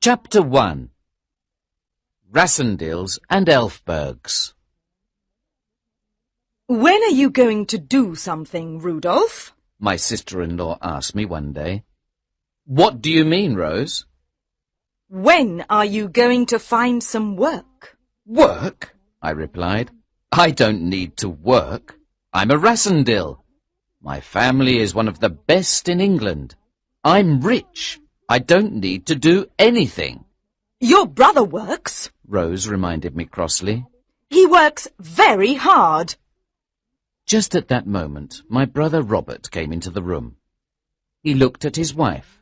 Chapter 1. Rassendils and Elfbergs. When are you going to do something, Rudolph? My sister-in-law asked me one day. What do you mean, Rose? When are you going to find some work? Work? I replied. I don't need to work. I'm a Rassendil. My family is one of the best in England. I'm rich. I don't need to do anything. Your brother works. Rose reminded me crossly. He works very hard. Just at that moment, my brother Robert came into the room. He looked at his wife.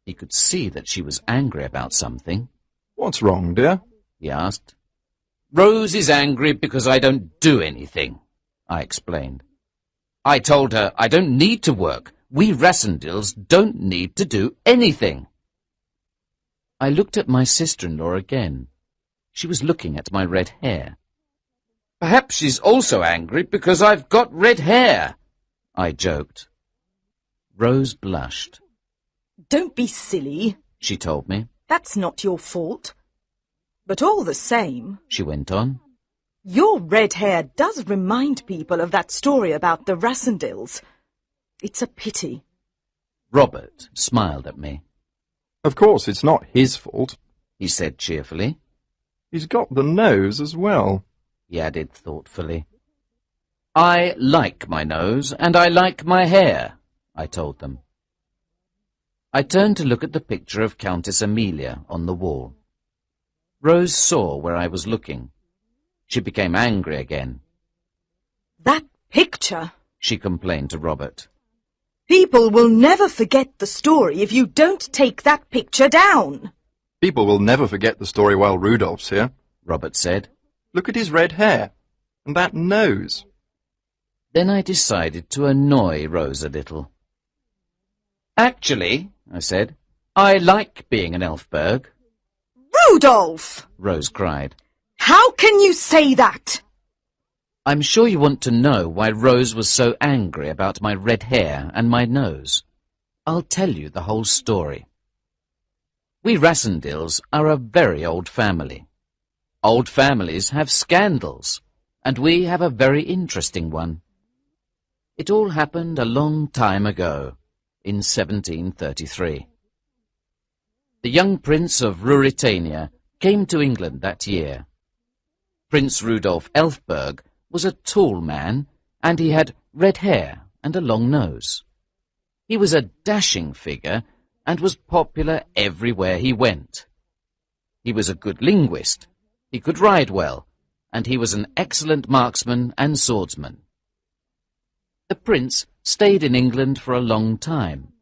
He could see that she was angry about something. What's wrong, dear? He asked. Rose is angry because I don't do anything, I explained. I told her I don't need to work. We Rassendils don't need to do anything. I looked at my sister-in-law again. She was looking at my red hair. Perhaps she's also angry because I've got red hair, I joked. Rose blushed. Don't be silly, she told me. That's not your fault. But all the same, she went on, your red hair does remind people of that story about the Rassendils. It's a pity. Robert smiled at me. Of course, it's not his fault, he said cheerfully. He's got the nose as well, he added thoughtfully. I like my nose and I like my hair, I told them. I turned to look at the picture of Countess Amelia on the wall. Rose saw where I was looking. She became angry again. That picture, she complained to Robert. People will never forget the story if you don't take that picture down. People will never forget the story while Rudolph's here, Robert said. Look at his red hair and that nose. Then I decided to annoy Rose a little. Actually, I said, I like being an Elfberg. Rudolph! Rose cried. How can you say that? I'm sure you want to know why Rose was so angry about my red hair and my nose. I'll tell you the whole story. We Rassendils are a very old family. Old families have scandals, and we have a very interesting one. It all happened a long time ago, in 1733. The young Prince of Ruritania came to England that year. Prince Rudolph Elfberg was a tall man, and he had red hair and a long nose. He was a dashing figure and was popular everywhere he went. He was a good linguist, he could ride well, and he was an excellent marksman and swordsman. The prince stayed in England for a long time,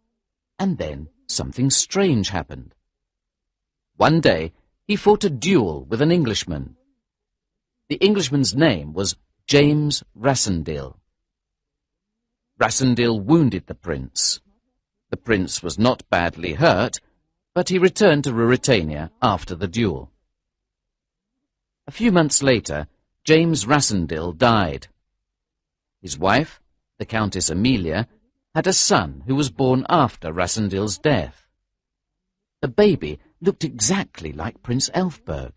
and then something strange happened. One day he fought a duel with an Englishman. The Englishman's name was James Rassendil. Rassendil wounded the prince. The prince was not badly hurt, but he returned to Ruritania after the duel. A few months later, James Rassendil died. His wife, the Countess Amelia, had a son who was born after Rassendil's death. The baby looked exactly like Prince Elfberg.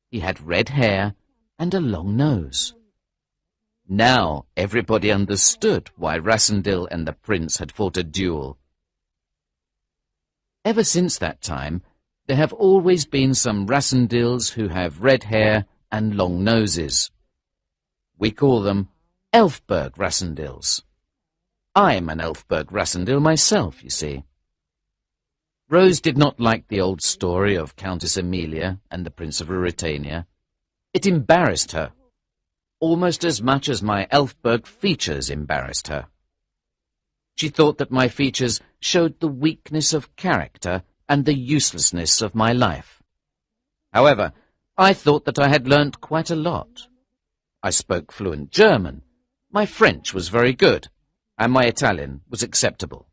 He had red hair and a long nose. Now everybody understood why Rassendil and the prince had fought a duel. Ever since that time, there have always been some Rassendils who have red hair and long noses. We call them Elfberg Rassendils. I'm an Elfberg Rassendil myself, you see. Rose did not like the old story of Countess Amelia and the Prince of Ruritania. It embarrassed her, almost as much as my Elfberg features embarrassed her. She thought that my features showed the weakness of character and the uselessness of my life. However, I thought that I had learnt quite a lot. I spoke fluent German, my French was very good, and my Italian was acceptable.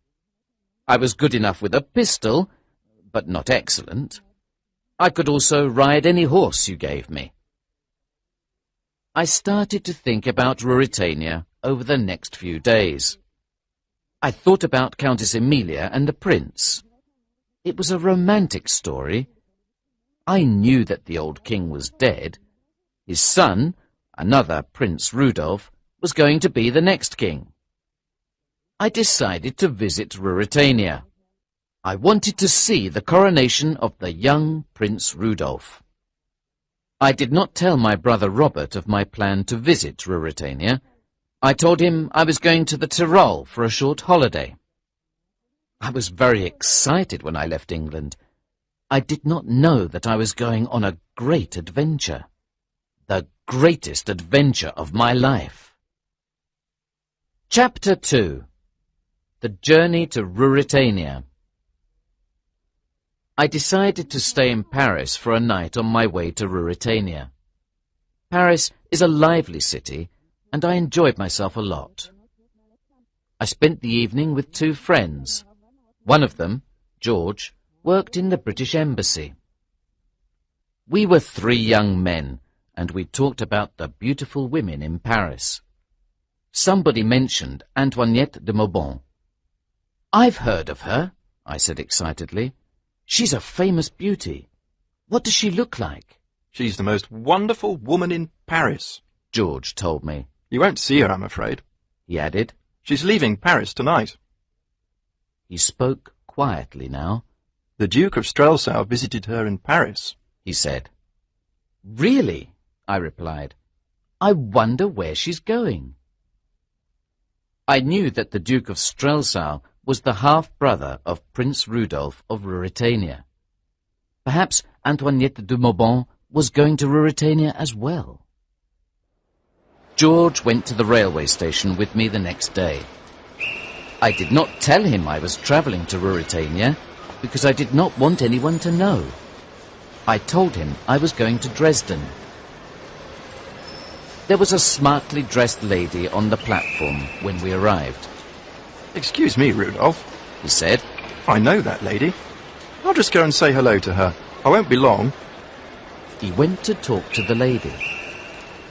I was good enough with a pistol, but not excellent. I could also ride any horse you gave me. I started to think about Ruritania over the next few days. I thought about Countess Amelia and the prince. It was a romantic story, I knew that the old king was dead. His son, another Prince Rudolf, was going to be the next king. I decided to visit Ruritania. I wanted to see the coronation of the young Prince Rudolf. I did not tell my brother Robert of my plan to visit Ruritania. I told him I was going to the Tyrol for a short holiday. I was very excited when I left England. I did not know that I was going on a great adventure. The greatest adventure of my life. Chapter 2. The Journey to Ruritania. I decided to stay in Paris for a night on my way to Ruritania. Paris is a lively city, and I enjoyed myself a lot. I spent the evening with two friends. One of them, George, worked in the British Embassy. We were three young men, and we talked about the beautiful women in Paris. Somebody mentioned Antoinette de Maubon. "I've heard of her," I said excitedly. "She's a famous beauty. What does she look like?" She's the most wonderful woman in Paris. George told me. You won't see her, I'm afraid. He added. She's leaving Paris tonight. He spoke quietly now. The Duke of Strelsau visited her in Paris, he said. "Really?" I replied. "I wonder where she's going." I knew that the Duke of Strelsau was the half-brother of Prince Rudolf of Ruritania. Perhaps Antoinette de Maubon was going to Ruritania as well. George went to the railway station with me the next day. I did not tell him I was travelling to Ruritania because I did not want anyone to know. I told him I was going to Dresden. There was a smartly dressed lady on the platform when we arrived. "Excuse me, Rudolf," he said. "I know that lady. I'll just go and say hello to her. I won't be long." He went to talk to the lady.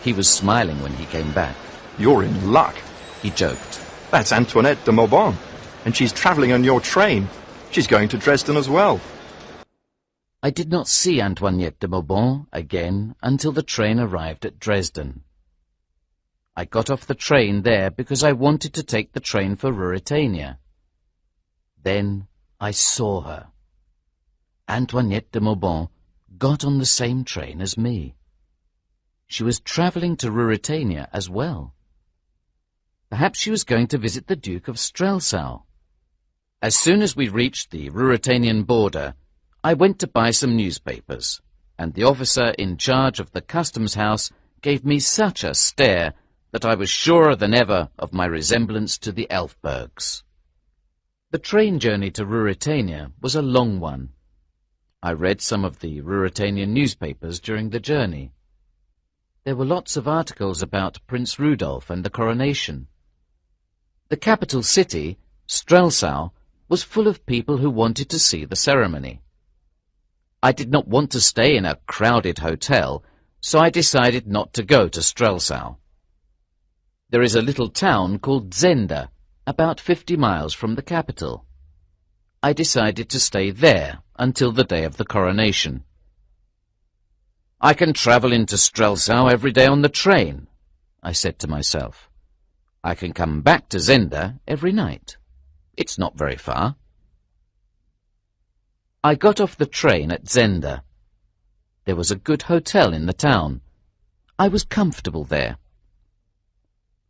He was smiling when he came back. "You're in luck," he joked. "That's Antoinette de Maubon, and she's travelling on your train. She's going to Dresden as well." I did not see Antoinette de Maubon again until the train arrived at Dresden. I got off the train there because I wanted to take the train for Ruritania. Then I saw her. Antoinette de Maubon got on the same train as me. She was travelling to Ruritania as well. Perhaps she was going to visit the Duke of Strelsau. As soon as we reached the Ruritanian border, I went to buy some newspapers, and the officer in charge of the customs house gave me such a stare that I was surer than ever of my resemblance to the Elfbergs. The train journey to Ruritania was a long one. I read some of the Ruritanian newspapers during the journey. There were lots of articles about Prince Rudolf and the coronation. The capital city, Strelsau, was full of people who wanted to see the ceremony. I did not want to stay in a crowded hotel, so I decided not to go to Strelsau. There is a little town called Zenda, about 50 miles from the capital. I decided to stay there until the day of the coronation. "I can travel into Strelsau every day on the train," I said to myself. "I can come back to Zenda every night. It's not very far." I got off the train at Zenda. There was a good hotel in the town. I was comfortable there.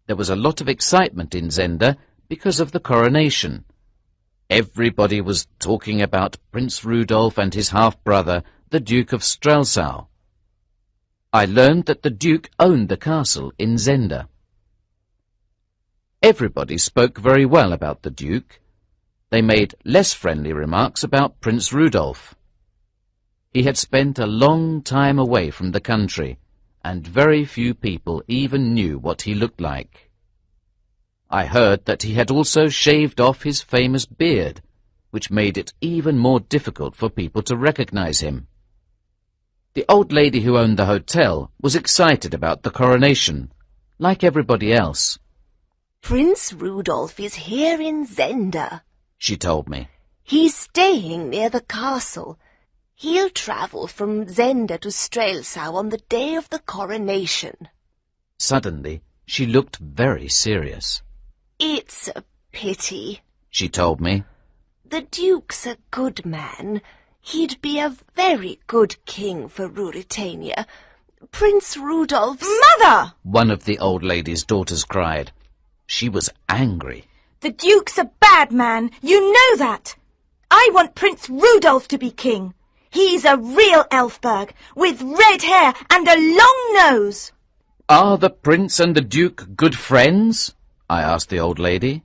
There was a lot of excitement in Zenda because of the coronation. Everybody was talking about Prince Rudolf and his half-brother, the Duke of Strelsau. I learned that the Duke owned the castle in Zenda. Everybody spoke very well about the Duke. They made less friendly remarks about Prince Rudolf. He had spent a long time away from the country, and very few people even knew what he looked like. I heard that he had also shaved off his famous beard, which made it even more difficult for people to recognize him. The old lady who owned the hotel was excited about the coronation, like everybody else. "Prince Rudolf is here in Zenda," she told me. "He's staying near the castle. He'll travel from Zenda to Strelsau on the day of the coronation. Suddenly, she looked very serious. It's a pity. She told me. The Duke's a good man. He'd be a very good king for Ruritania. Prince Rudolph's... Mother! One of the old lady's daughters cried. She was angry. The Duke's a bad man. You know that. I want Prince Rudolph to be king. He's a real Elfberg, with red hair and a long nose. Are the prince and the duke good friends? I asked the old lady.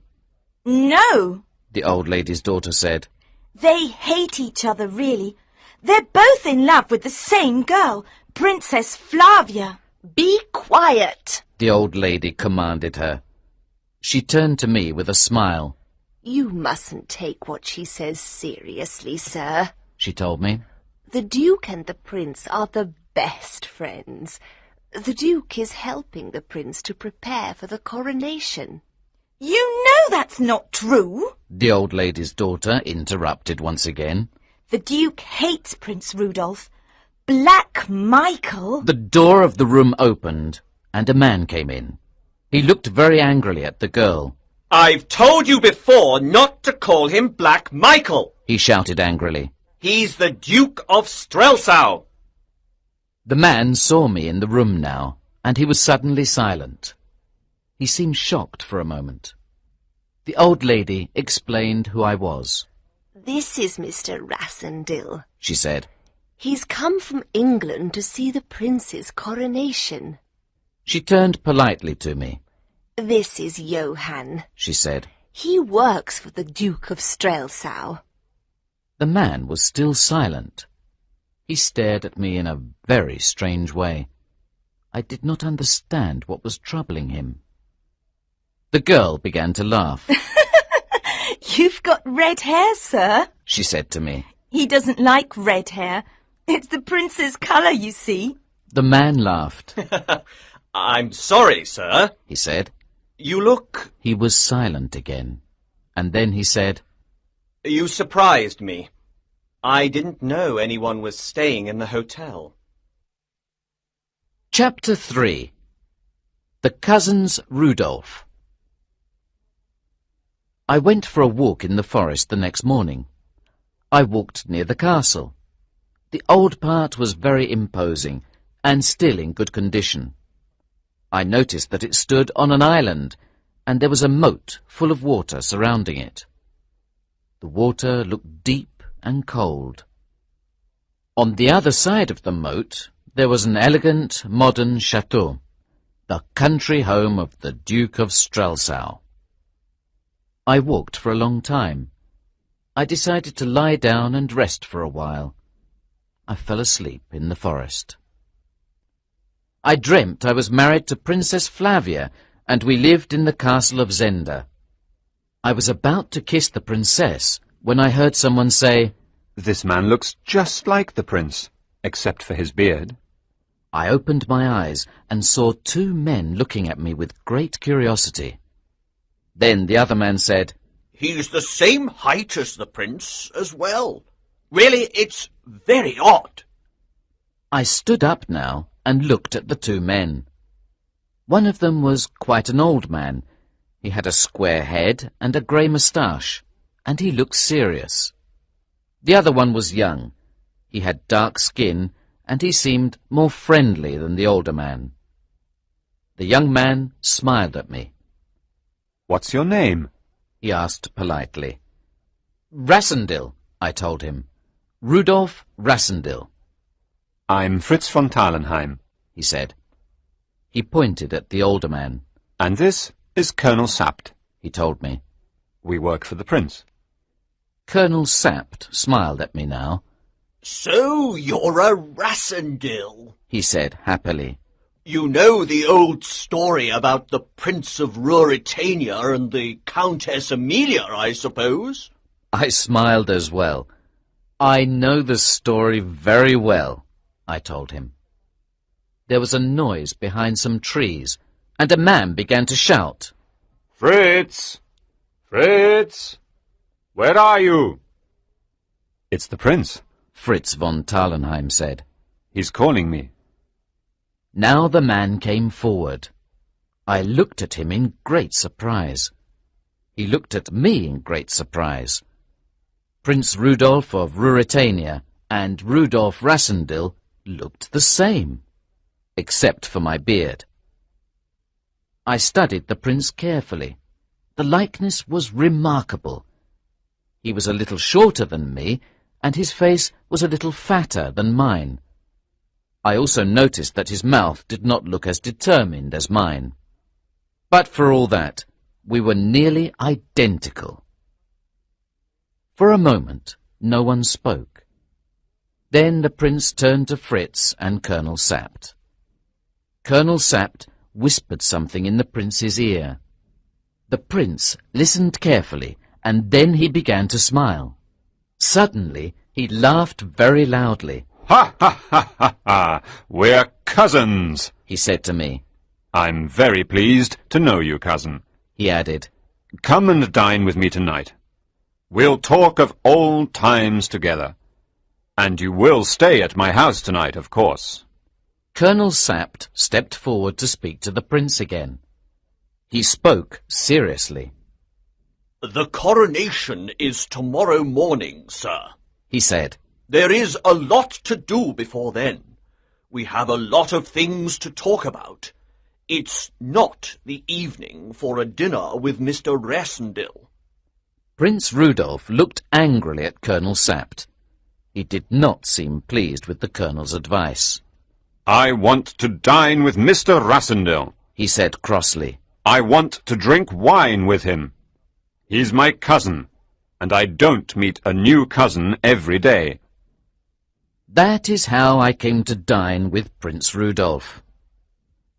No, The old lady's daughter said. they hate each other, really. They're both in love with the same girl, Princess Flavia. Be quiet. The old lady commanded her. She turned to me with a smile. You mustn't take what she says seriously, sir. She told me. The Duke and the Prince are the best friends. The Duke is helping the Prince to prepare for the coronation. You know that's not true. The old lady's daughter interrupted once again. The Duke hates Prince Rudolph. Black Michael... The door of the room opened, and a man came in. He looked very angrily at the girl. I've told you before not to call him Black Michael. He shouted angrily. He's the Duke of Strelsau. The man saw me in the room now, and he was suddenly silent. He seemed shocked for a moment. The old lady explained who I was. This is Mr. Rassendyll, She said. He's come from England to see the Prince's coronation. She turned politely to me. This is Johann. She said. He works for the Duke of Strelsau. The man was still silent. He stared at me in a very strange way. I did not understand what was troubling him. The girl began to laugh. You've got red hair, sir. She said to me. He doesn't like red hair. It's the prince's colour, you see. The man laughed. I'm sorry, sir. He said. You look... He was silent again. And then he said, You surprised me. I didn't know anyone was staying in the hotel. Chapter 3. The Cousins Rudolph. I went for a walk in the forest the next morning. I walked near the castle. The old part was very imposing and still in good condition. I noticed that it stood on an island, and there was a moat full of water surrounding it. The water looked deep and cold. On the other side of the moat there was an elegant, modern chateau, the country home of the Duke of Strelsau. I walked for a long time. I decided to lie down and rest for a while. I fell asleep in the forest. I dreamt I was married to Princess Flavia, and we lived in the castle of Zenda. I was about to kiss the princess when I heard someone say, This man looks just like the prince, except for his beard. I opened my eyes and saw two men looking at me with great curiosity. Then the other man said, He's the same height as the prince as well. Really, it's very odd. I stood up now and looked at the two men. One of them was quite an old man. He had a square head and a grey moustache, and he looked serious. The other one was young. He had dark skin, and he seemed more friendly than the older man. The young man smiled at me. What's your name? He asked politely. Rassendyll, I told him. Rudolph Rassendyll. I'm Fritz von Thalenheim, He said. He pointed at the older man. and this is Colonel Sapt. He told me. We work for the prince. Colonel Sapt smiled at me now. So you're a Rassendyll. He said happily. You know the old story about the Prince of Ruritania and the Countess Amelia, I suppose? I smiled as well. I know the story very well, I told him. There was a noise behind some trees, and a man began to shout. Fritz! Fritz! Where are you? It's the prince. Fritz von Tarlenheim said. He's calling me. Now the man came forward. I looked at him in great surprise. He looked at me in great surprise. Prince Rudolf of Ruritania and Rudolf Rassendyll looked the same, except for my beard. I studied the prince carefully. The likeness was remarkable. He was a little shorter than me, and his face was a little fatter than mine. I also noticed that his mouth did not look as determined as mine. But for all that, we were nearly identical. For a moment, no one spoke. Then the prince turned to Fritz and Colonel Sapt. Colonel Sapt whispered something in the prince's ear. The prince listened carefully, and then he began to smile. Suddenly, he laughed very loudly. Ha ha ha ha ha! We're cousins, He said to me. I'm very pleased to know you, cousin. He added, Come and dine with me tonight. We'll talk of old times together. And you will stay at my house tonight, of course. Colonel Sapt stepped forward to speak to the prince again. He spoke seriously. The coronation is tomorrow morning, sir, He said. There is a lot to do before then. We have a lot of things to talk about. It's not the evening for a dinner with Mr. Rassendyll. Prince Rudolf looked angrily at Colonel Sapt. He did not seem pleased with the colonel's advice. I want to dine with Mr. Rassendyll, He said crossly. I want to drink wine with him. He's my cousin, and I don't meet a new cousin every day. That is how I came to dine with Prince Rudolf.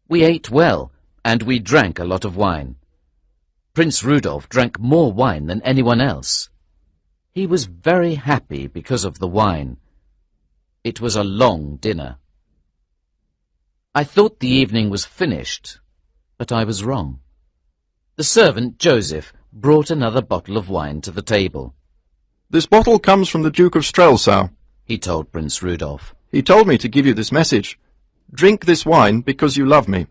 We ate well, and we drank a lot of wine. Prince Rudolf drank more wine than anyone else. He was very happy because of the wine. It was a long dinner. I thought the evening was finished, but I was wrong. The servant, Joseph, brought another bottle of wine to the table. This bottle comes from the Duke of Strelsau. He told Prince Rudolf. He told me to give you this message. Drink this wine because you love me.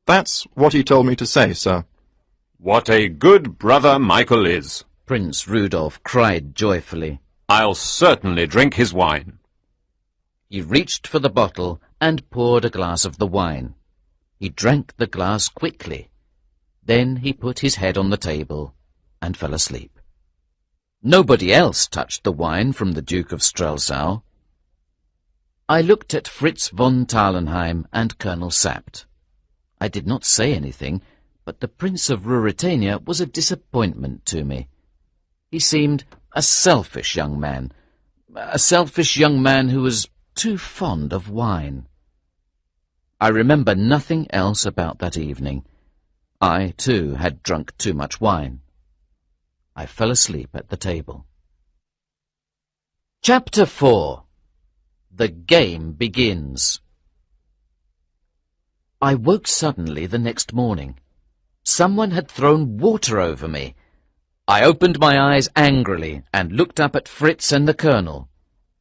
That's what he told me to say, sir. What a good brother Michael is. Prince Rudolf cried joyfully. I'll certainly drink his wine. He reached for the bottle and poured a glass of the wine. He drank the glass quickly. Then he put his head on the table and fell asleep. Nobody else touched the wine from the Duke of Strelsau. I looked at Fritz von Tarlenheim and Colonel Sapt. I did not say anything, but the Prince of Ruritania was a disappointment to me. He seemed a selfish young man who was too fond of wine. I remember nothing else about that evening. I, too, had drunk too much wine. I fell asleep at the table. Chapter 4. The Game Begins. I woke suddenly the next morning. Someone had thrown water over me. I opened my eyes angrily and looked up at Fritz and the Colonel.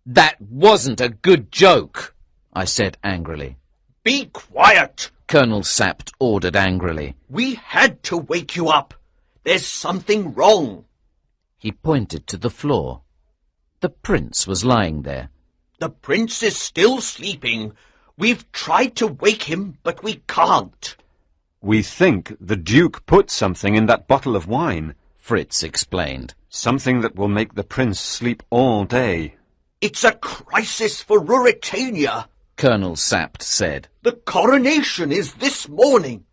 That wasn't a good joke, I said angrily. Be quiet! Colonel Sapt ordered angrily. We had to wake you up. There's something wrong. He pointed to the floor. The prince was lying there. The prince is still sleeping. We've tried to wake him, but we can't. We think the Duke put something in that bottle of wine. Fritz explained. Something that will make the prince sleep all day. It's a crisis for Ruritania, Colonel Sapt said. The coronation is this morning.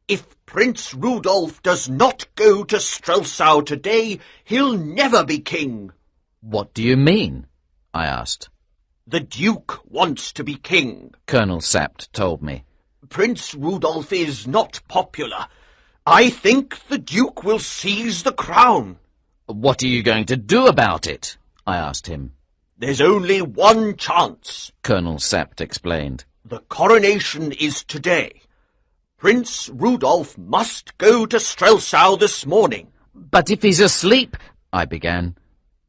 If Prince Rudolf does not go to Strelsau today, he'll never be king. What do you mean? I asked. The Duke wants to be king, Colonel Sapt told me. Prince Rudolf is not popular. I think the Duke will seize the crown. What are you going to do about it? I asked him. There's only one chance, Colonel Sapt explained. The coronation is today. Prince Rudolf must go to Strelsau this morning. But if he's asleep, I began.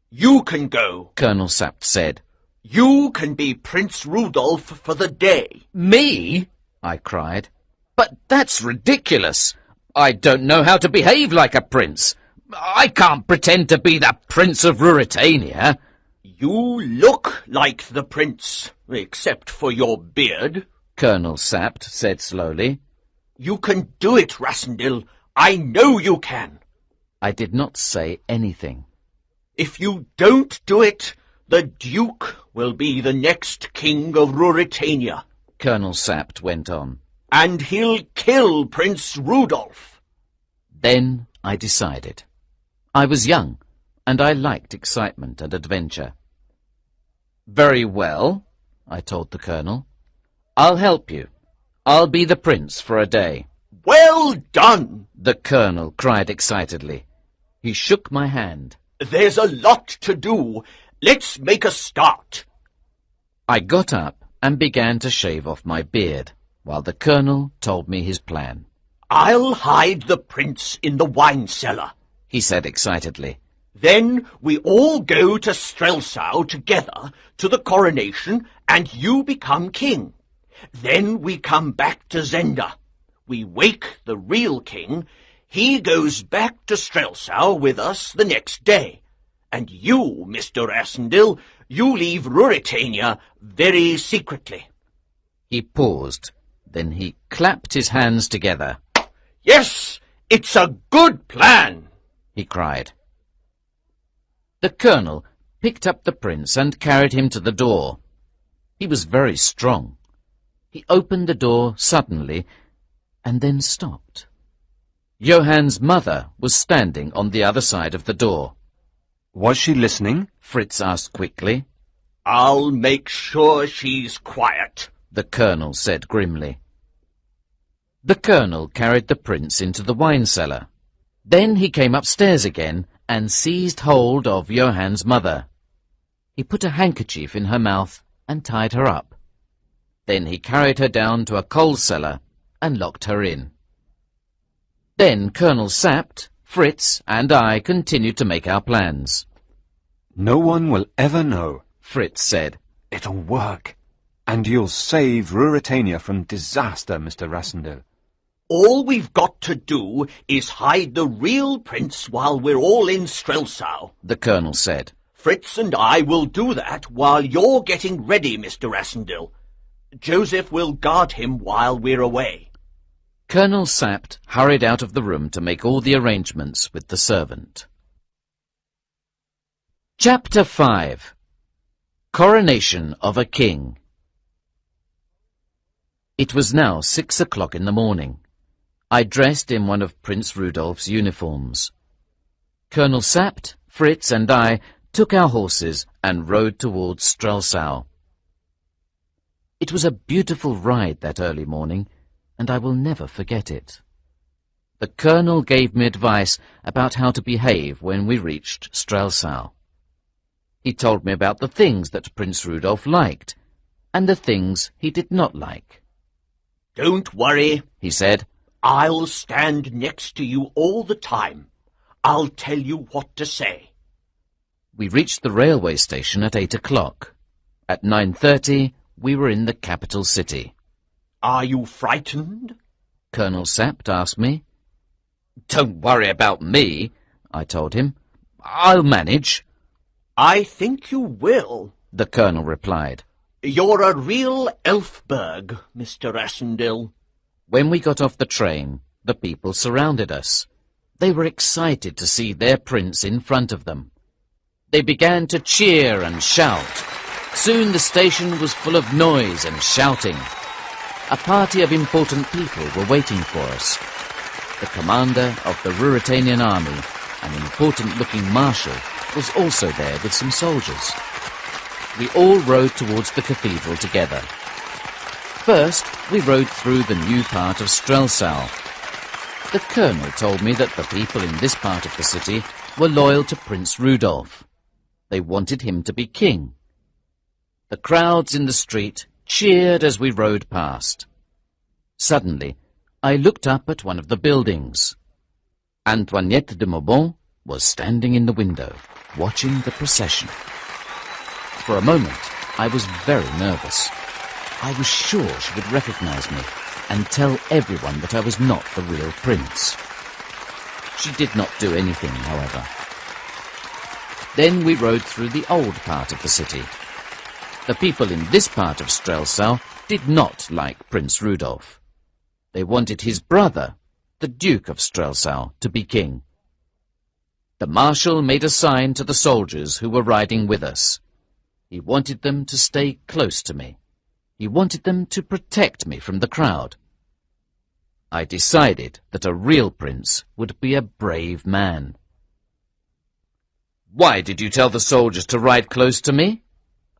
You can go, Colonel Sapt said. You can be Prince Rudolph for the day. Me? I cried. But that's ridiculous. I don't know how to behave like a prince. I can't pretend to be the Prince of Ruritania. You look like the prince, except for your beard. Colonel Sapt said slowly. You can do it, Rassendyll. I know you can. I did not say anything. If you don't do it, the Duke will be the next king of Ruritania. Colonel Sapt went on. And he'll kill Prince Rudolph. Then I decided. I was young, and I liked excitement and adventure. Very well, I told the Colonel. I'll help you. I'll be the prince for a day. Well done! The Colonel cried excitedly. He shook my hand. There's a lot to do. Let's make a start. I got up and began to shave off my beard, while the Colonel told me his plan. I'll hide the prince in the wine cellar, he said excitedly. Then we all go to Strelsau together to the coronation, and you become king. Then we come back to Zenda. We wake the real king. He goes back to Strelsau with us the next day. And you, Mr. Rassendyll, you leave Ruritania very secretly. He paused. Then he clapped his hands together. Yes, it's a good plan, he cried. The Colonel picked up the prince and carried him to the door. He was very strong. He opened the door suddenly and then stopped. Johann's mother was standing on the other side of the door. Was she listening? Fritz asked quickly. I'll make sure she's quiet, the Colonel said grimly. The Colonel carried the prince into the wine cellar. Then he came upstairs again and seized hold of Johann's mother. He put a handkerchief in her mouth and tied her up. Then he carried her down to a coal cellar and locked her in. Then Colonel Sapt, Fritz, and I continued to make our plans. No one will ever know, Fritz said. It'll work. And you'll save Ruritania from disaster, Mr. Rassendyll. All we've got to do is hide the real prince while we're all in Strelsau, the Colonel said. Fritz and I will do that while you're getting ready, Mr. Rassendyll. Joseph will guard him while we're away. Colonel Sapt hurried out of the room to make all the arrangements with the servant. Chapter 5 Coronation of a King. It was now 6 o'clock in the morning. I dressed in one of Prince Rudolph's uniforms. Colonel Sapt, Fritz, and I took our horses and rode towards Strelsau. It was a beautiful ride that early morning, and I will never forget it. The Colonel gave me advice about how to behave when we reached Strelsau. He told me about the things that Prince Rudolph liked, and the things he did not like. Don't worry, he said. I'll stand next to you all the time. I'll tell you what to say. We reached the railway station at 8 o'clock. At 9:30, we were in the capital city. Are you frightened? Colonel Sapt asked me. Don't worry about me, I told him. I'll manage. I think you will, the Colonel replied. You're a real Elfberg, Mr. Rassendyll. When we got off the train, the people surrounded us. They were excited to see their prince in front of them. They began to cheer and shout. Soon the station was full of noise and shouting. A party of important people were waiting for us. The commander of the Ruritanian army, an important-looking marshal, was also there with some soldiers. We all rode towards the cathedral together. First, we rode through the new part of Strelsau. The Colonel told me that the people in this part of the city were loyal to Prince Rudolph. They wanted him to be king. The crowds in the street cheered as we rode past. Suddenly, I looked up at one of the buildings. Antoinette de Maubon was standing in the window, watching the procession. For a moment, I was very nervous. I was sure she would recognize me and tell everyone that I was not the real prince. She did not do anything, however. Then we rode through the old part of the city. The people in this part of Strelsau did not like Prince Rudolph. They wanted his brother, the Duke of Strelsau, to be king. The marshal made a sign to the soldiers who were riding with us. He wanted them to stay close to me. He wanted them to protect me from the crowd. I decided that a real prince would be a brave man. "Why did you tell the soldiers to ride close to me?"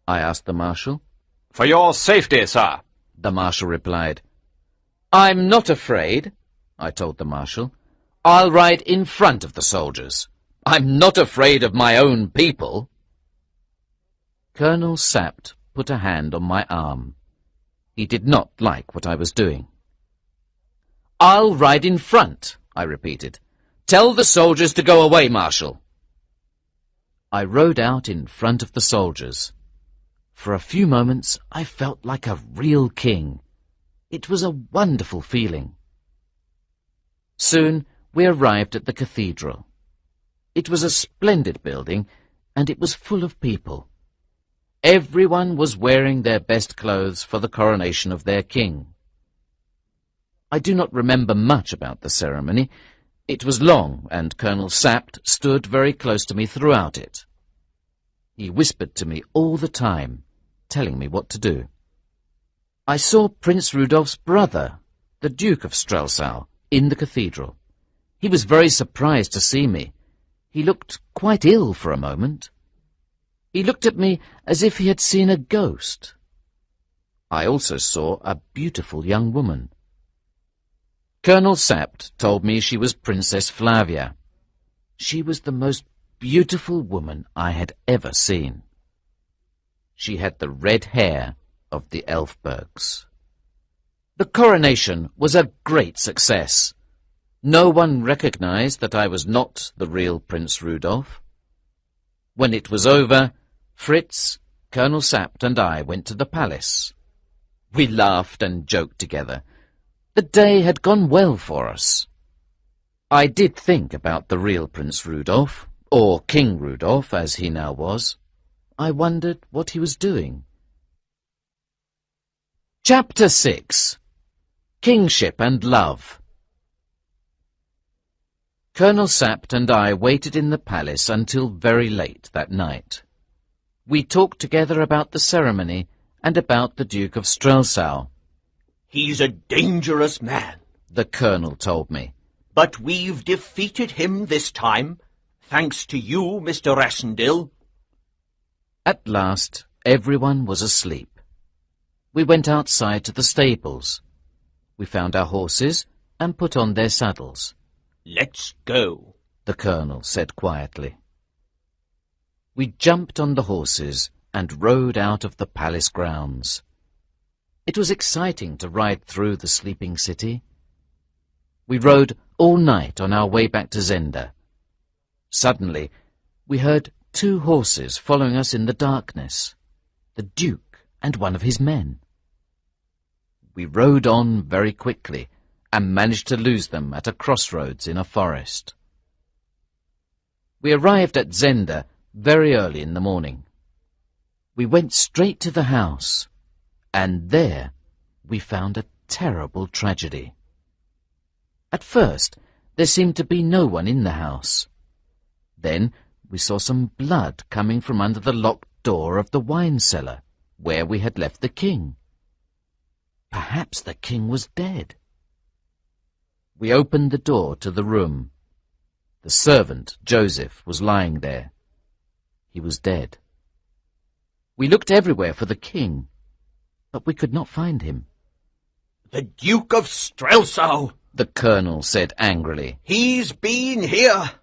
I asked the marshal. For your safety, sir. The marshal replied. "I'm not afraid," I told the marshal. "I'll ride in front of the soldiers. I'm not afraid of my own people." Colonel Sapt put a hand on my arm. He did not like what I was doing. "I'll ride in front," I repeated. "Tell the soldiers to go away, Marshal." I rode out in front of the soldiers. For a few moments I felt like a real king. It was a wonderful feeling. Soon we arrived at the cathedral. It was a splendid building, and it was full of people. Everyone was wearing their best clothes for the coronation of their king. I do not remember much about the ceremony. It was long, and Colonel Sapt stood very close to me throughout it. He whispered to me all the time, telling me what to do. I saw Prince Rudolph's brother, the Duke of Strelsau, in the cathedral. He was very surprised to see me. He looked quite ill for a moment. He looked at me as if he had seen a ghost. I also saw a beautiful young woman. Colonel Sapt told me she was Princess Flavia. She was the most beautiful woman I had ever seen. She had the red hair of the Elfbergs. The coronation was a great success. No one recognized that I was not the real Prince Rudolph. When it was over, Fritz, Colonel Sapt and I went to the palace. We laughed and joked together. The day had gone well for us. I did think about the real Prince Rudolph, or King Rudolph as he now was. I wondered what he was doing. Chapter 6. Kingship and Love. Colonel Sapt and I waited in the palace until very late that night. We talked together about the ceremony and about the Duke of Strelsau. "He's a dangerous man," the colonel told me. "but we've defeated him this time, thanks to you, Mr. Rassendyll." At last, everyone was asleep. We went outside to the stables. We found our horses and put on their saddles. "Let's go," the colonel said quietly. We jumped on the horses and rode out of the palace grounds. It was exciting to ride through the sleeping city. We rode all night on our way back to Zenda. Suddenly, we heard 2 horses following us in the darkness, the Duke and one of his men. We rode on very quickly and managed to lose them at a crossroads in a forest. We arrived at Zenda very early in the morning. We went straight to the house, and there we found a terrible tragedy. At first, there seemed to be no one in the house. Then we saw some blood coming from under the locked door of the wine cellar, where we had left the king. Perhaps the king was dead. We opened the door to the room. The servant, Joseph, was lying there. He was dead. We looked everywhere for the king, but we could not find him. "The Duke of Strelsau," the colonel said angrily. "He's been here."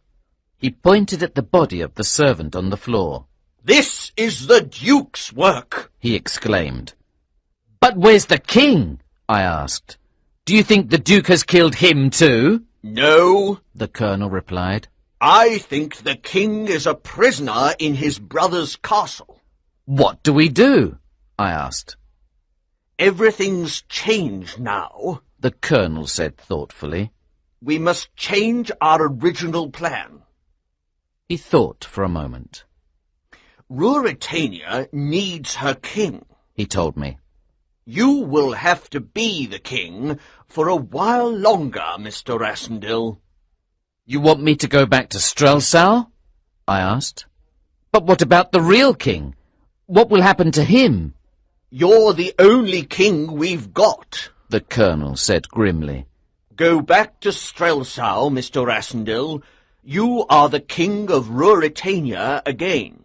He pointed at the body of the servant on the floor. "This is the Duke's work," he exclaimed. "But where's the king?" I asked. "Do you think the Duke has killed him too?" "No," the colonel replied. "I think the king is a prisoner in his brother's castle." What do we do? I asked. Everything's changed now. The Colonel said thoughtfully. We must change our original plan. He thought for a moment. Ruritania needs her king, he told me. You will have to be the king for a while longer, Mr. Rassendyll. You want me to go back to Strelsau? I asked. But what about the real king? What will happen to him? You're the only king we've got, the Colonel said grimly. Go back to Strelsau, Mr. Rassendyll. You are the king of Ruritania again.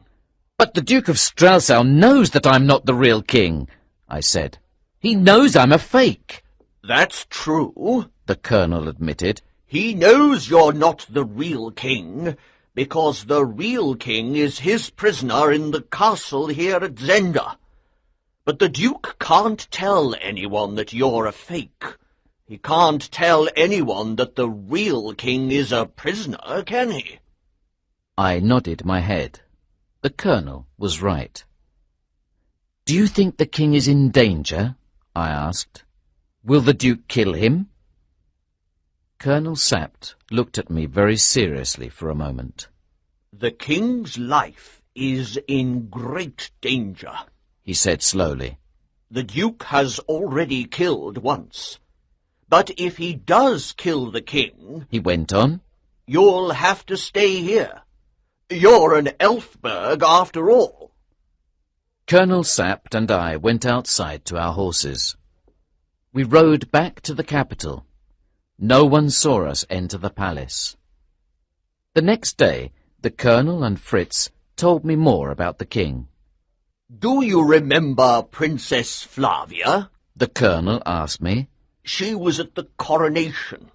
But the Duke of Strelsau knows that I'm not the real king, I said. He knows I'm a fake. That's true, the Colonel admitted. He knows you're not the real king, because the real king is his prisoner in the castle here at Zenda. But the Duke can't tell anyone that you're a fake. He can't tell anyone that the real king is a prisoner, can he? I nodded my head. The Colonel was right. Do you think the king is in danger? I asked. Will the Duke kill him? Colonel Sapt looked at me very seriously for a moment. The king's life is in great danger, he said slowly. The Duke has already killed once. But if he does kill the king, he went on, you'll have to stay here. You're an Elfberg after all. Colonel Sapt and I went outside to our horses. We rode back to the capital. No one saw us enter the palace. The next day, the Colonel and Fritz told me more about the king. Do you remember Princess Flavia? The Colonel asked me. She was at the coronation.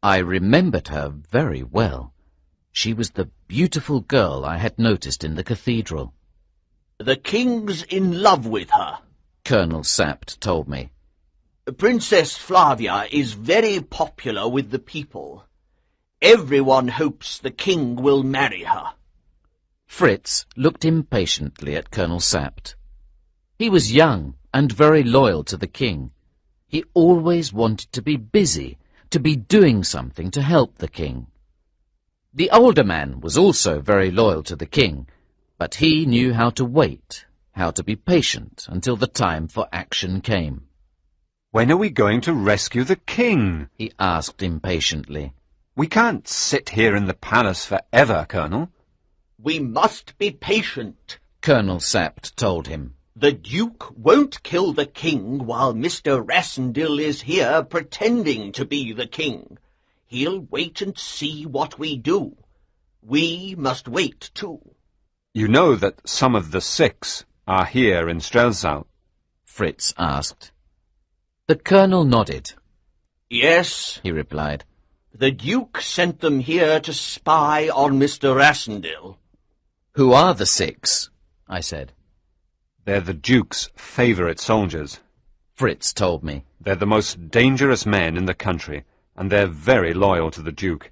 I remembered her very well. She was the beautiful girl I had noticed in the cathedral. The king's in love with her, Colonel Sapt told me. Princess Flavia is very popular with the people. Everyone hopes the king will marry her. Fritz looked impatiently at Colonel Sapt. He was young and very loyal to the king. He always wanted to be busy, to be doing something to help the king. The older man was also very loyal to the king, but he knew how to wait, how to be patient until the time for action came. When are we going to rescue the king? He asked impatiently. We can't sit here in the palace forever, Colonel. We must be patient, Colonel Sapt told him. The Duke won't kill the king while Mr. Rassendyll is here pretending to be the king. He'll wait and see what we do. We must wait, too. You know that some of the 6 are here in Strelsau? Fritz asked. The Colonel nodded. Yes, he replied. The Duke sent them here to spy on Mr. Rassendyll. Who are the 6? I said. They're the Duke's favourite soldiers. Fritz told me. They're the most dangerous men in the country, and they're very loyal to the Duke.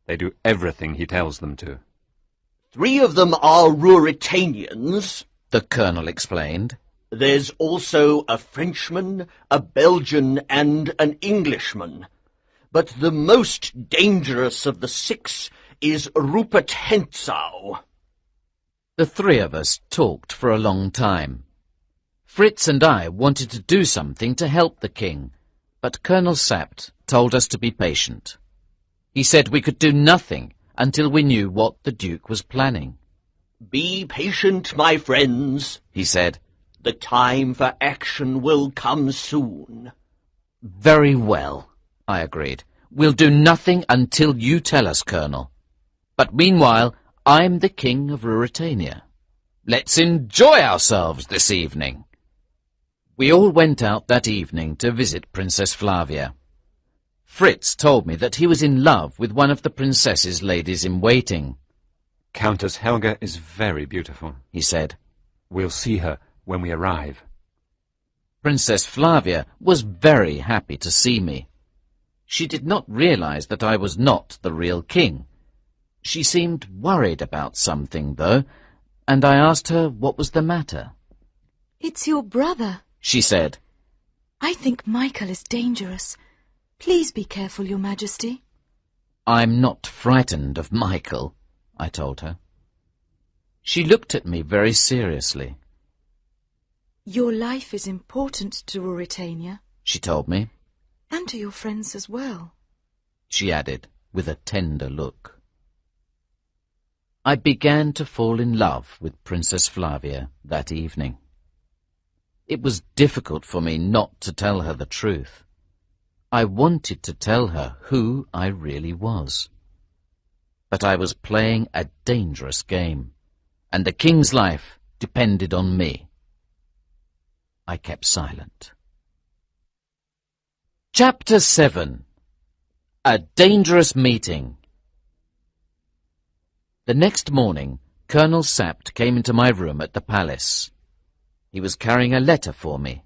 They do everything he tells them to. 3 of them are Ruritanians, the Colonel explained. There's also a Frenchman, a Belgian, and an Englishman. But the most dangerous of the 6 is Rupert Hentzau. The 3 of us talked for a long time. Fritz and I wanted to do something to help the king, but Colonel Sapt told us to be patient. He said we could do nothing until we knew what the Duke was planning. Be patient, my friends, he said. The time for action will come soon. Very well, I agreed. We'll do nothing until you tell us, Colonel. But meanwhile, I'm the King of Ruritania. Let's enjoy ourselves this evening. We all went out that evening to visit Princess Flavia. Fritz told me that he was in love with one of the princess's ladies-in-waiting. Countess Helga is very beautiful, he said. We'll see her when we arrive. Princess Flavia was very happy to see me. She did not realize that I was not the real king. She seemed worried about something, though, and I asked her what was the matter. It's your brother, She said. I think Michael is dangerous. Please be careful, Your Majesty. I'm not frightened of Michael, I told her. She looked at me very seriously. Your life is important to Ruritania, She told me. and to your friends as well. She added, with a tender look. I began to fall in love with Princess Flavia that evening. It was difficult for me not to tell her the truth. I wanted to tell her who I really was. But I was playing a dangerous game, and the king's life depended on me. I kept silent. Chapter 7. A Dangerous Meeting. The next morning, Colonel Sapt came into my room at the palace. He was carrying a letter for me.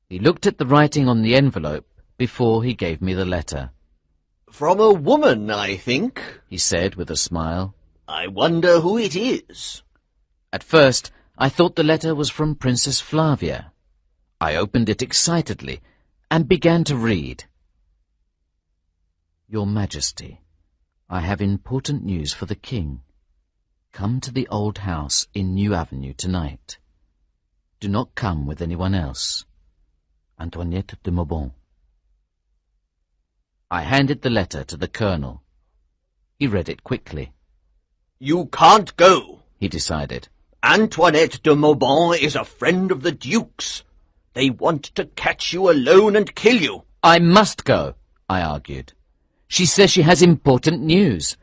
He looked at the writing on the envelope before he gave me the letter. From a woman, I think, He said with a smile. I wonder who it is. At first, I thought the letter was from Princess Flavia. I opened it excitedly and began to read. Your Majesty, I have important news for the king. Come to the old house in New Avenue tonight. Do not come with anyone else. Antoinette de Maubon. I handed the letter to the colonel. He read it quickly. You can't go, He decided. Antoinette de Maubon is a friend of the Duke's. They want to catch you alone and kill you. I must go, I argued. She says she has important news.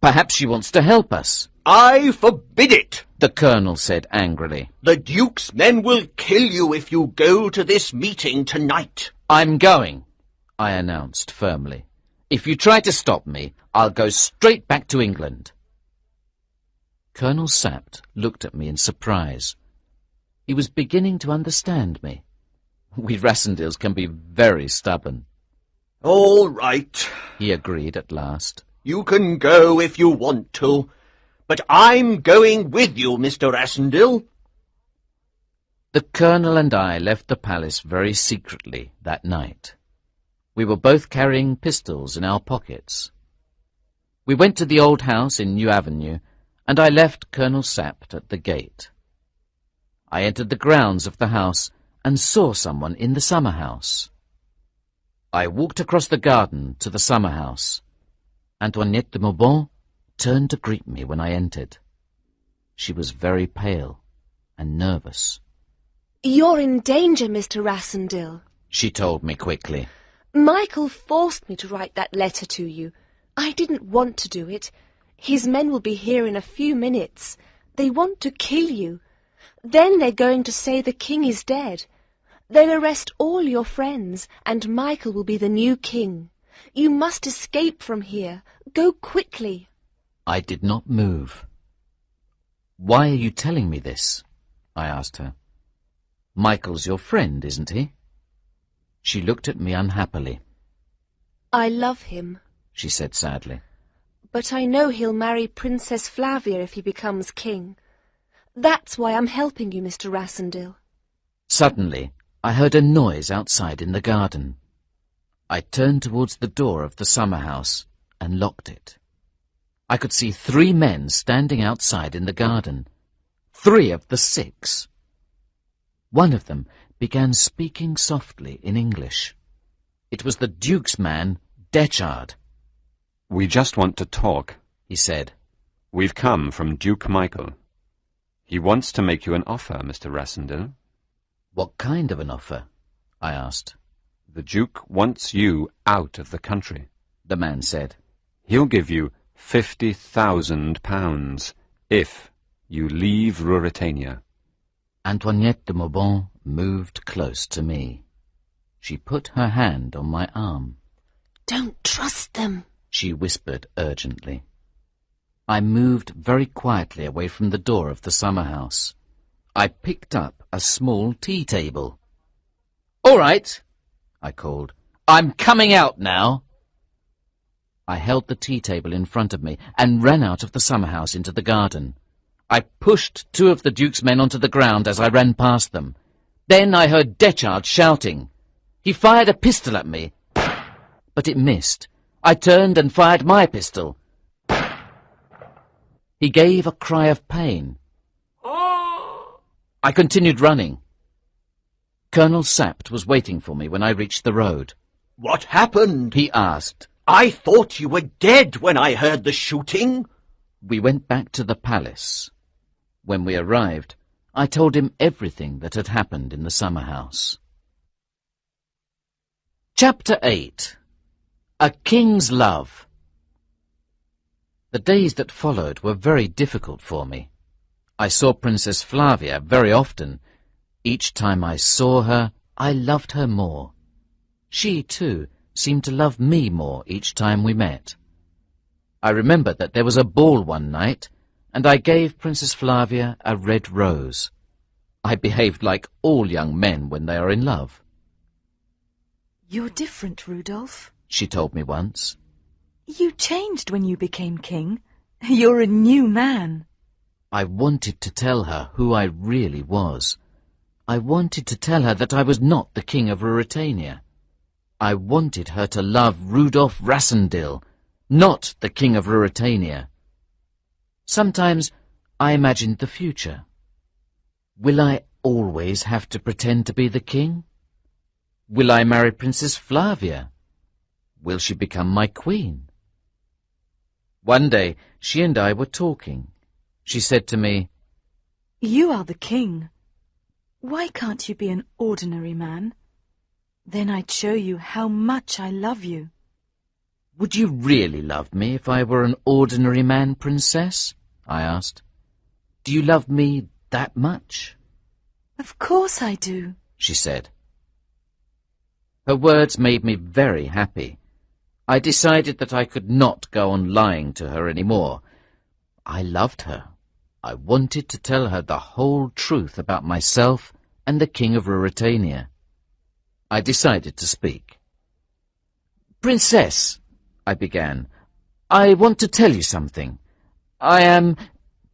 Perhaps she wants to help us. I forbid it. The colonel said angrily. The Duke's men will kill you if you go to this meeting tonight. I'm going, I announced firmly. If you try to stop me, I'll go straight back to England. Colonel Sapt looked at me in surprise. He was beginning to understand me. We Rassendils can be very stubborn. All right, He agreed at last. you can go if you want to, but I'm going with you, Mr. Rassendil. The colonel and I left the palace very secretly that night. We were both carrying pistols in our pockets. We went to the old house in New Avenue, and I left Colonel Sapt at the gate. I entered the grounds of the house and saw someone in the summer house. I walked across the garden to the summer house. Antoinette de Maubon turned to greet me when I entered. She was very pale and nervous. You're in danger, Mr. Rassendil. She told me quickly. Michael forced me to write that letter to you. I didn't want to do it. His men will be here in a few minutes. They want to kill you. Then they're going to say the king is dead. They'll arrest all your friends, and Michael will be the new king. You must escape from here. Go quickly. I did not move. Why are you telling me this? I asked her. Michael's your friend, isn't he? She looked at me unhappily. I love him, She said sadly. but I know he'll marry Princess Flavia if he becomes king. That's why I'm helping you, Mr. Rassendil. Suddenly, I heard a noise outside in the garden. I turned towards the door of the summer house and locked it. I could see 3 men standing outside in the garden. 3 of the 6. One of them began speaking softly in English. It was the Duke's man, Detchard. We just want to talk, He said. We've come from Duke Michael. He wants to make you an offer, Mr. Rassendil. What kind of an offer? I asked. The Duke wants you out of the country. The man said. He'll give you £50,000 if you leave Ruritania. Antoinette de Maubon moved close to me. She put her hand on my arm. Don't trust them, She whispered urgently. I moved very quietly away from the door of the summer house. I picked up a small tea table. "All right," I called. "I'm coming out now." I held the tea table in front of me and ran out of the summer house into the garden. I pushed 2 of the Duke's men onto the ground as I ran past them. Then I heard Detchard shouting. He fired a pistol at me, but it missed. I turned and fired my pistol. He gave a cry of pain. I continued running. Colonel Sapt was waiting for me when I reached the road. What happened? He asked. I thought you were dead when I heard the shooting. We went back to the palace. When we arrived, I told him everything that had happened in the summer house. Chapter 8. A King's Love. The days that followed were very difficult for me. I saw Princess Flavia very often. Each time I saw her, I loved her more. She, too, seemed to love me more each time we met. I remember that there was a ball one night, and I gave Princess Flavia a red rose. I behaved like all young men when they are in love. You're different, Rudolph. She told me once. You changed when you became king. You're a new man. I wanted to tell her who I really was. I wanted to tell her that I was not the King of Ruritania. I wanted her to love Rudolph Rassendyll, not the King of Ruritania. Sometimes I imagined the future. Will I always have to pretend to be the king? Will I marry Princess Flavia? Will she become my queen? One day she and I were talking. She said to me, You are the king. Why can't you be an ordinary man? Then I'd show you how much I love you. Would you really love me if I were an ordinary man, Princess? I asked. Do you love me that much? Of course I do, she said. Her words made me very happy. I decided that I could not go on lying to her any more. I loved her. I wanted to tell her the whole truth about myself and the King of Ruritania. I decided to speak. Princess, I began, I want to tell you something. I am...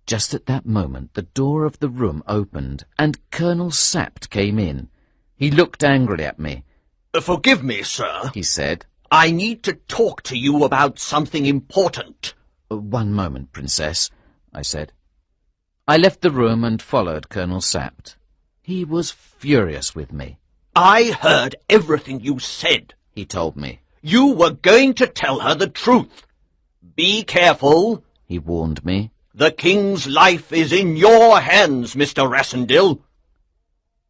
Just at that moment the door of the room opened and Colonel Sapt came in. He looked angrily at me. Forgive me, sir, he said. I need to talk to you about something important. One moment, Princess, I said. I left the room and followed Colonel Sapt. He was furious with me. I heard everything you said, he told me. You were going to tell her the truth. Be careful, he warned me. The king's life is in your hands, Mr. Rassendyll.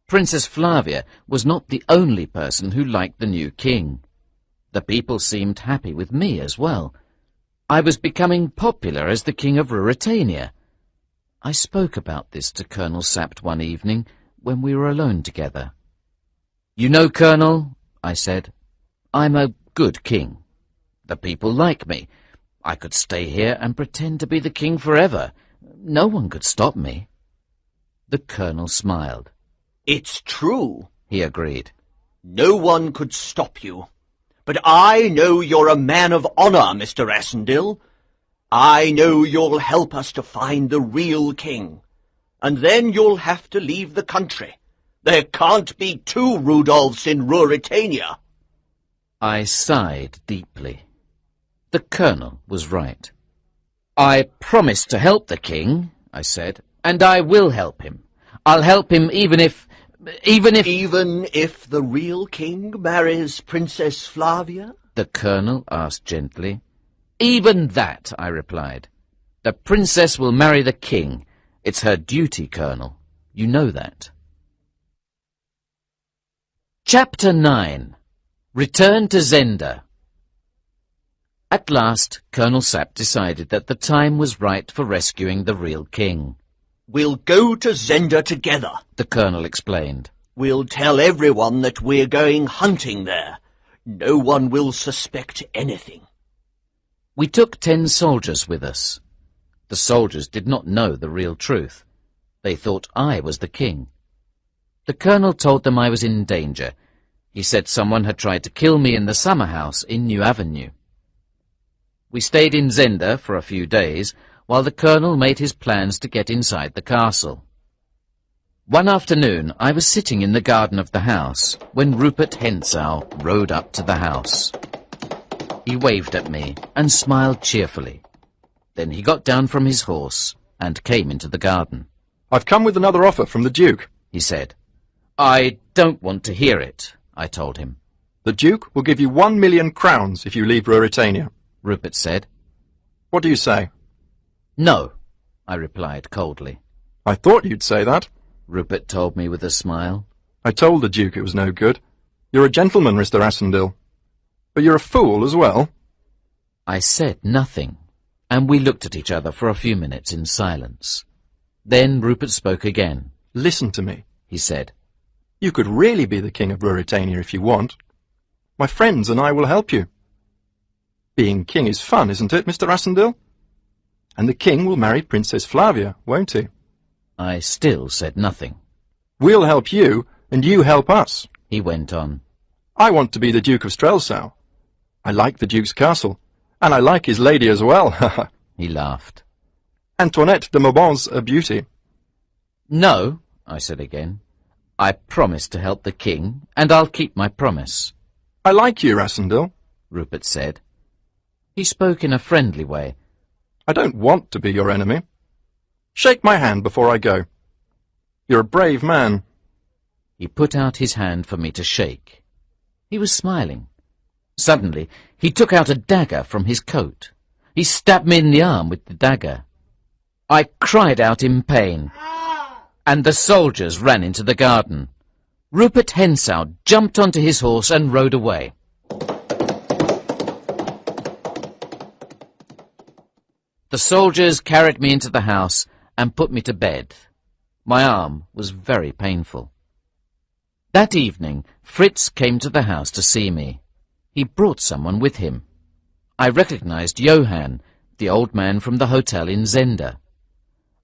Princess Flavia was not the only person who liked the new king. The people seemed happy with me as well. I was becoming popular as the King of Ruritania. I spoke about this to Colonel Sapt one evening when we were alone together. You know, Colonel, I said, I'm a good king. The people like me. I could stay here and pretend to be the king forever. No one could stop me. The Colonel smiled. It's true, he agreed. No one could stop you. But I know you're a man of honor, Mr. Rassendyll. I know you'll help us to find the real king. And then you'll have to leave the country. There can't be 2 Rudolphs in Ruritania. I sighed deeply. The Colonel was right. I promised to help the king, I said, and I will help him. I'll help him even if... Even if the real king marries Princess Flavia? The Colonel asked gently. Even that, I replied. The princess will marry the king. It's her duty, Colonel. You know that. Chapter 9. Return to Zenda. At last, Colonel Sapt decided that the time was right for rescuing the real king. We'll go to Zenda together, the Colonel explained. We'll tell everyone that we're going hunting there. No one will suspect anything. We took 10 soldiers with us. The soldiers did not know the real truth. They thought I was the king. The Colonel told them I was in danger. He said someone had tried to kill me in the summer house in New Avenue. We stayed in Zenda for a few days, while the colonel made his plans to get inside the castle. One afternoon I was sitting in the garden of the house when Rupert Hentzau rode up to the house. He waved at me and smiled cheerfully. Then he got down from his horse and came into the garden. I've come with another offer from the Duke, he said. I don't want to hear it, I told him. The Duke will give you 1 million crowns if you leave Ruritania, Rupert said. What do you say? No, I replied coldly. I thought you'd say that, Rupert told me with a smile. I told the Duke it was no good. You're a gentleman, Mr. Rassendyll. But you're a fool as well. I said nothing, and we looked at each other for a few minutes in silence. Then Rupert spoke again. Listen to me, he said. You could really be the King of Ruritania if you want. My friends and I will help you. Being king is fun, isn't it, Mr. Rassendyll? And the king will marry Princess Flavia, won't he? I still said nothing. We'll help you, and you help us, he went on. I want to be the Duke of Strelsau. I like the Duke's castle, and I like his lady as well, he laughed. Antoinette de Maubant's a beauty. No, I said again. I promised to help the king, and I'll keep my promise. I like you, Rassendyll, Rupert said. He spoke in a friendly way. I don't want to be your enemy. Shake my hand before I go. You're a brave man. He put out his hand for me to shake. He was smiling. Suddenly, he took out a dagger from his coat. He stabbed me in the arm with the dagger. I cried out in pain, and the soldiers ran into the garden. Rupert Hentzau jumped onto his horse and rode away. The soldiers carried me into the house and put me to bed. My arm was very painful. That evening, Fritz came to the house to see me. He brought someone with him. I recognized Johann, the old man from the hotel in Zenda.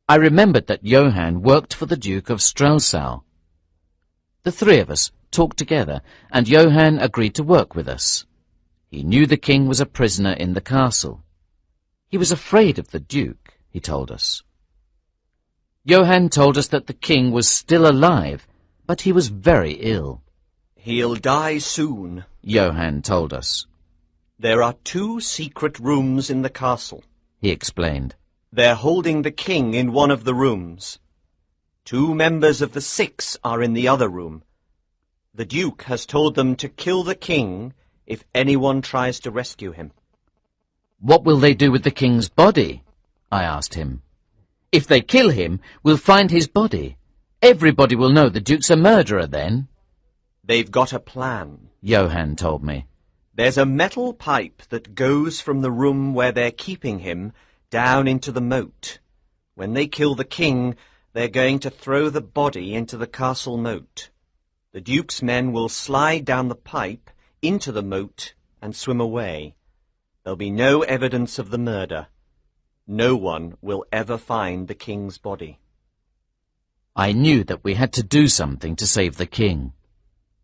I remembered that Johann worked for the Duke of Strelsau. The three of us talked together, and Johann agreed to work with us. He knew the king was a prisoner in the castle. He was afraid of the Duke, he told us. Johann told us that the king was still alive, but he was very ill. He'll die soon, Johann told us. There are 2 secret rooms in the castle, he explained. They're holding the king in one of the rooms. 2 members of the 6 are in the other room. The Duke has told them to kill the king if anyone tries to rescue him. What will they do with the king's body? I asked him. If they kill him, we'll find his body. Everybody will know the Duke's a murderer then. They've got a plan, Johann told me. There's a metal pipe that goes from the room where they're keeping him down into the moat. When they kill the king, they're going to throw the body into the castle moat. The Duke's men will slide down the pipe into the moat and swim away. There'll be no evidence of the murder. No one will ever find the king's body. I knew that we had to do something to save the king.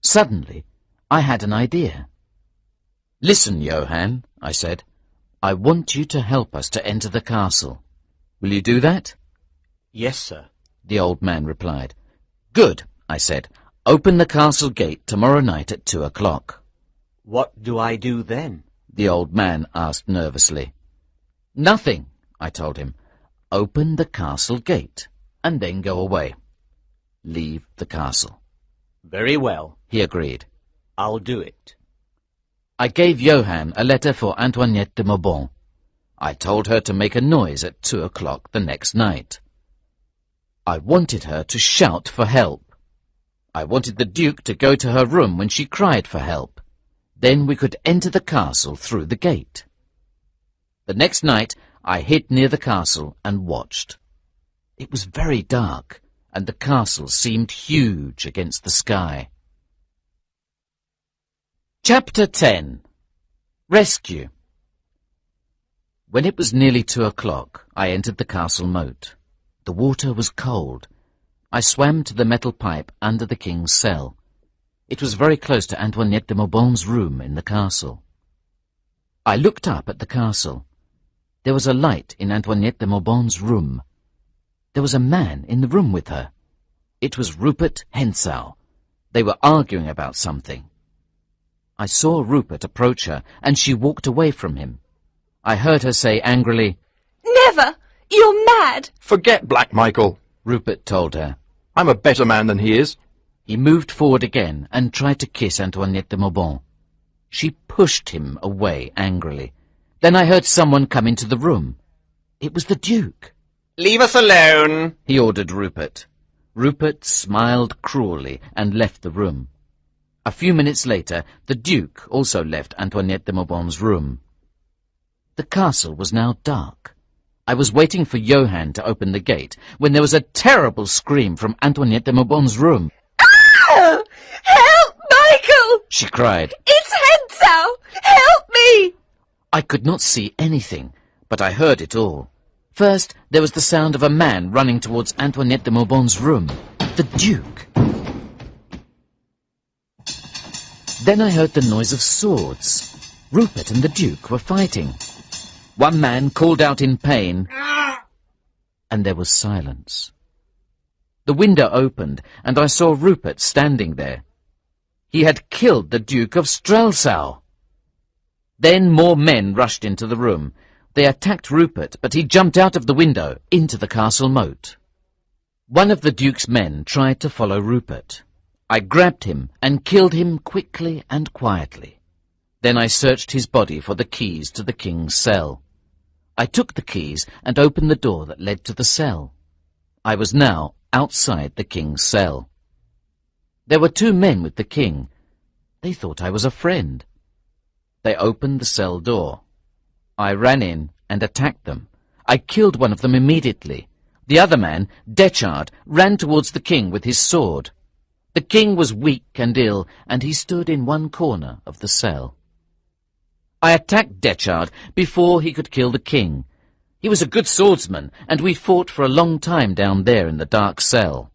Suddenly, I had an idea. Listen, Johann, I said. I want you to help us to enter the castle. Will you do that? Yes, sir, the old man replied. Good, I said. Open the castle gate tomorrow night at 2 o'clock. What do I do then? The old man asked nervously. Nothing, I told him. Open the castle gate, and then go away. Leave the castle. Very well, he agreed. I'll do it. I gave Johann a letter for Antoinette de Maubant. I told her to make a noise at 2 o'clock the next night. I wanted her to shout for help. I wanted the Duke to go to her room when she cried for help. Then we could enter the castle through the gate. The next night I hid near the castle and watched. It was very dark, and the castle seemed huge against the sky. Chapter 10. Rescue. When it was nearly 2 o'clock, I entered the castle moat. The water was cold. I swam to the metal pipe under the king's cell. It was very close to Antoinette de Maubant's room in the castle. I looked up at the castle. There was a light in Antoinette de Maubonne's room. There was a man in the room with her. It was Rupert Hentzau. They were arguing about something. I saw Rupert approach her, and she walked away from him. I heard her say angrily, Never! You're mad! Forget Black Michael. Rupert told her. I'm a better man than he is. He moved forward again and tried to kiss Antoinette de Maubonne. She pushed him away angrily. Then I heard someone come into the room. It was the Duke. Leave us alone, he ordered Rupert. Rupert smiled cruelly and left the room. A few minutes later, the Duke also left Antoinette de Maubonne's room. The castle was now dark. I was waiting for Johann to open the gate when there was a terrible scream from Antoinette de Maubonne's room. Oh! Help, Michael! She cried. It's Hentzau! Help me! I could not see anything, but I heard it all. First, there was the sound of a man running towards Antoinette de Maubonne's room. The Duke. Then I heard the noise of swords. Rupert and the Duke were fighting. One man called out in pain, and there was silence. The window opened, and I saw Rupert standing there. He had killed the Duke of Strelsau. Then more men rushed into the room. They attacked Rupert, but he jumped out of the window into the castle moat. One of the Duke's men tried to follow Rupert. I grabbed him and killed him quickly and quietly. Then I searched his body for the keys to the king's cell. I took the keys and opened the door that led to the cell. I was now outside the king's cell. There were two men with the king. They thought I was a friend. They opened the cell door. I ran in and attacked them. I killed one of them immediately. The other man, Detchard, ran towards the king with his sword. The king was weak and ill, and he stood in one corner of the cell. I attacked Detchard before he could kill the king. He was a good swordsman, and we fought for a long time down there in the dark cell.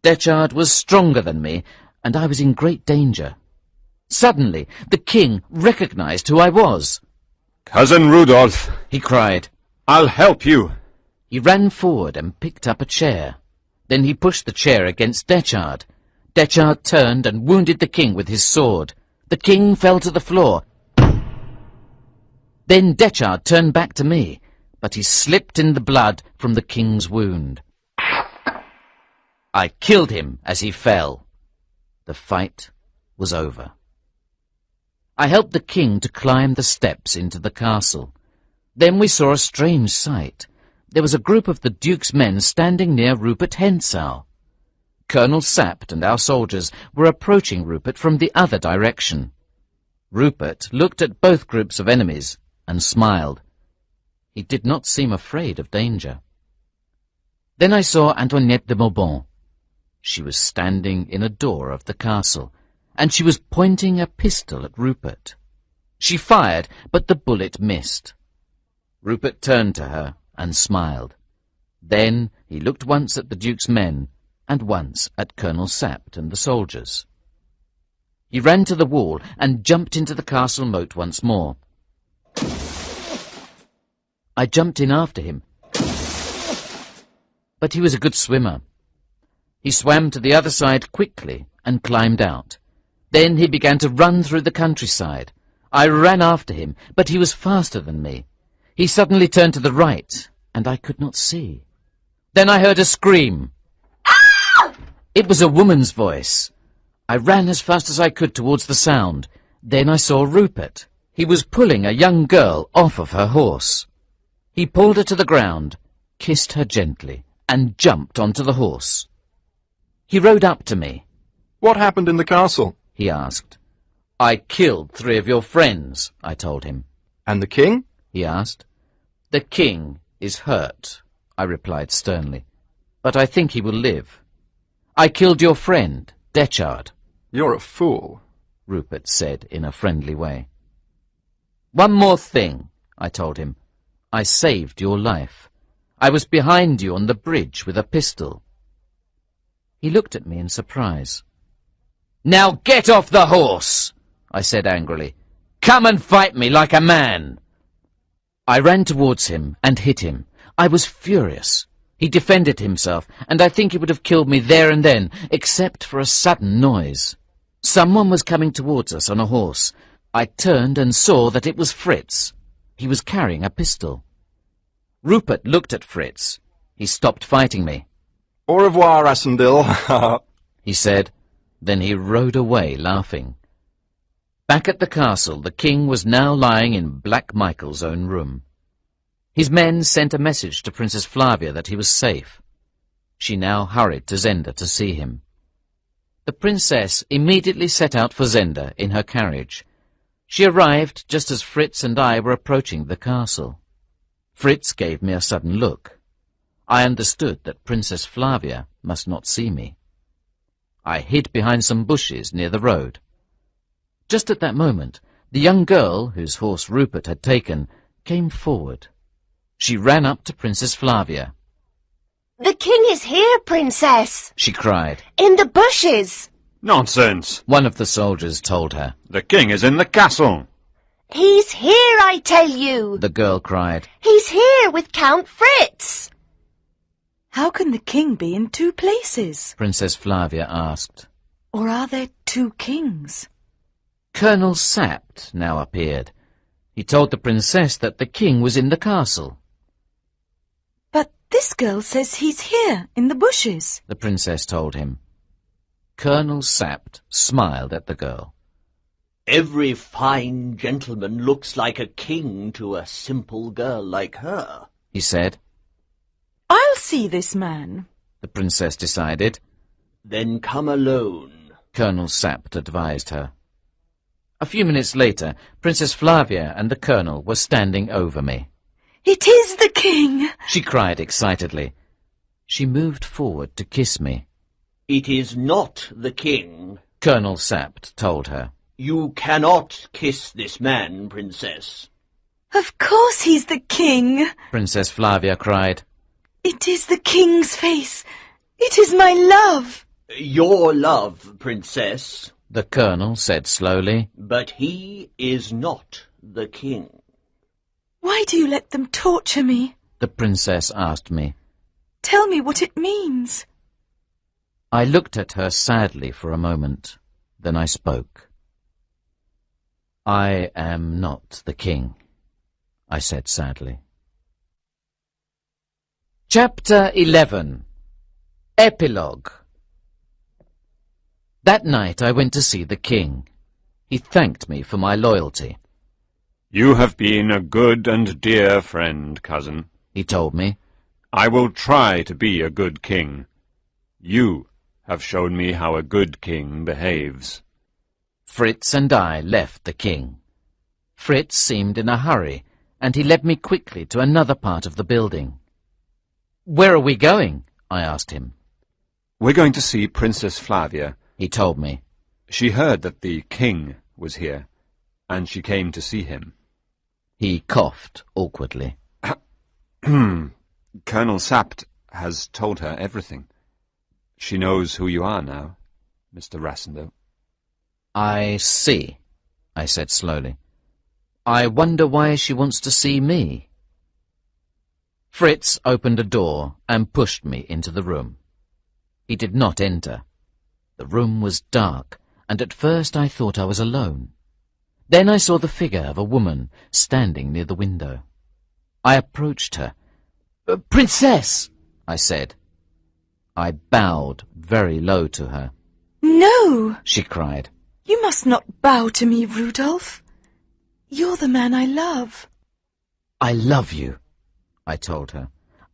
Detchard was stronger than me, and I was in great danger. Suddenly, the king recognized who I was. Cousin Rudolph, He cried. I'll help you. He ran forward and picked up a chair. Then he pushed the chair against Detchard. Detchard turned and wounded the king with his sword. The king fell to the floor. Then Detchard turned back to me, but he slipped in the blood from the king's wound. I killed him as he fell. The fight was over. I helped the king to climb the steps into the castle. Then we saw a strange sight. There was a group of the Duke's men standing near Rupert Hentzau. Colonel Sapt and our soldiers were approaching Rupert from the other direction. Rupert looked at both groups of enemies and smiled. He did not seem afraid of danger. Then I saw Antoinette de Maubonne. She was standing in a door of the castle, and she was pointing a pistol at Rupert. She fired, but the bullet missed. Rupert turned to her and smiled. Then he looked once at the Duke's men and once at Colonel Sapt and the soldiers. He ran to the wall and jumped into the castle moat once more. I jumped in after him, but he was a good swimmer. He swam to the other side quickly and climbed out. Then he began to run through the countryside. I ran after him, but he was faster than me. He suddenly turned to the right, and I could not see. Then I heard a scream. Ah! It was a woman's voice. I ran as fast as I could towards the sound. Then I saw Rupert. He was pulling a young girl off of her horse. He pulled her to the ground, kissed her gently, and jumped onto the horse. He rode up to me. What happened in the castle? He asked. I killed 3 of your friends, I told him. And the king? He asked. The king is hurt, I replied sternly, but I think he will live. I killed your friend, Detchard. You're a fool, Rupert said in a friendly way. One more thing, I told him. I saved your life. I was behind you on the bridge with a pistol. He looked at me in surprise. Now get off the horse, I said angrily. Come and fight me like a man. I ran towards him and hit him. I was furious. He defended himself, and I think he would have killed me there and then, except for a sudden noise. Someone was coming towards us on a horse. I turned and saw that it was Fritz. He was carrying a pistol. Rupert looked at Fritz. He stopped fighting me. Au revoir, Rassendyll, he said. Then he rode away, laughing. Back at the castle, the king was now lying in Black Michael's own room. His men sent a message to Princess Flavia that he was safe. She now hurried to Zenda to see him. The princess immediately set out for Zenda in her carriage. She arrived just as Fritz and I were approaching the castle. Fritz gave me a sudden look. I understood that Princess Flavia must not see me. I hid behind some bushes near the road. Just at that moment, the young girl, whose horse Rupert had taken, came forward. She ran up to Princess Flavia. "The king is here, Princess!" she cried. "In the bushes!" Nonsense! One of the soldiers told her. The king is in the castle. "He's here, I tell you!" The girl cried. "He's here with Count Fritz!" How can the king be in two places? Princess Flavia asked. Or are there two kings? Colonel Sapt now appeared. He told the princess that the king was in the castle. But this girl says he's here, in the bushes. The princess told him. Colonel Sapt smiled at the girl. Every fine gentleman looks like a king to a simple girl like her, he said. I'll see this man, the princess decided. Then come alone, Colonel Sapt advised her. A few minutes later, Princess Flavia and the colonel were standing over me. It is the king! She cried excitedly. She moved forward to kiss me. It is not the king, Colonel Sapt told her. You cannot kiss this man, Princess. Of course he's the king, Princess Flavia cried. It is the king's face. It is my love. Your love, Princess, the colonel said slowly. But he is not the king. Why do you let them torture me? The princess asked me. Tell me what it means. I looked at her sadly for a moment. Then I spoke. I am not the king, I said sadly. Chapter 11. Epilogue. That night I went to see the king. He thanked me for my loyalty. You have been a good and dear friend, cousin, he told me. I will try to be a good king. You have shown me how a good king behaves. Fritz and I left the king. Fritz seemed in a hurry, and he led me quickly to another part of the building. Where are we going? I asked him. We're going to see Princess Flavia, he told me. She heard that the king was here, and she came to see him. He coughed awkwardly. Colonel Sapt has told her everything. She knows who you are now, Mr. Rassendyll. I see, I said slowly. I wonder why she wants to see me. Fritz opened a door and pushed me into the room. He did not enter. The room was dark, and at first I thought I was alone. Then I saw the figure of a woman standing near the window. I approached her. Princess, I said. I bowed very low to her. No, she cried. You must not bow to me, Rudolph. You're the man I love. I love you, I told her.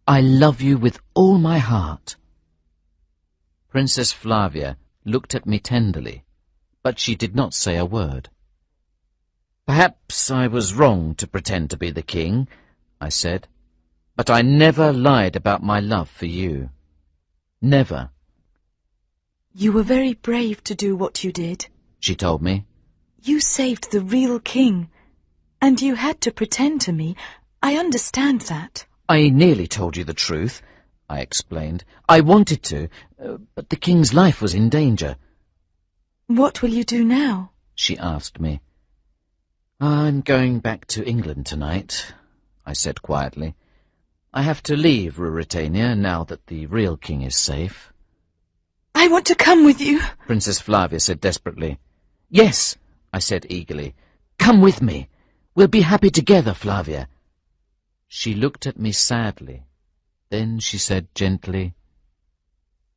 I love you with all my heart. Princess Flavia looked at me tenderly, but she did not say a word. Perhaps I was wrong to pretend to be the king, I said, but I never lied about my love for you. Never. You were very brave to do what you did, she told me. You saved the real king, and you had to pretend to me. I understand that. I nearly told you the truth, I explained. I wanted to, but the king's life was in danger. What will you do now? She asked me. I'm going back to England tonight. I said quietly. I have to leave Ruritania now that the real king is safe. I want to come with you, Princess Flavia said desperately. Yes, I said eagerly. Come with me. We'll be happy together, Flavia. She looked at me sadly. Then she said gently,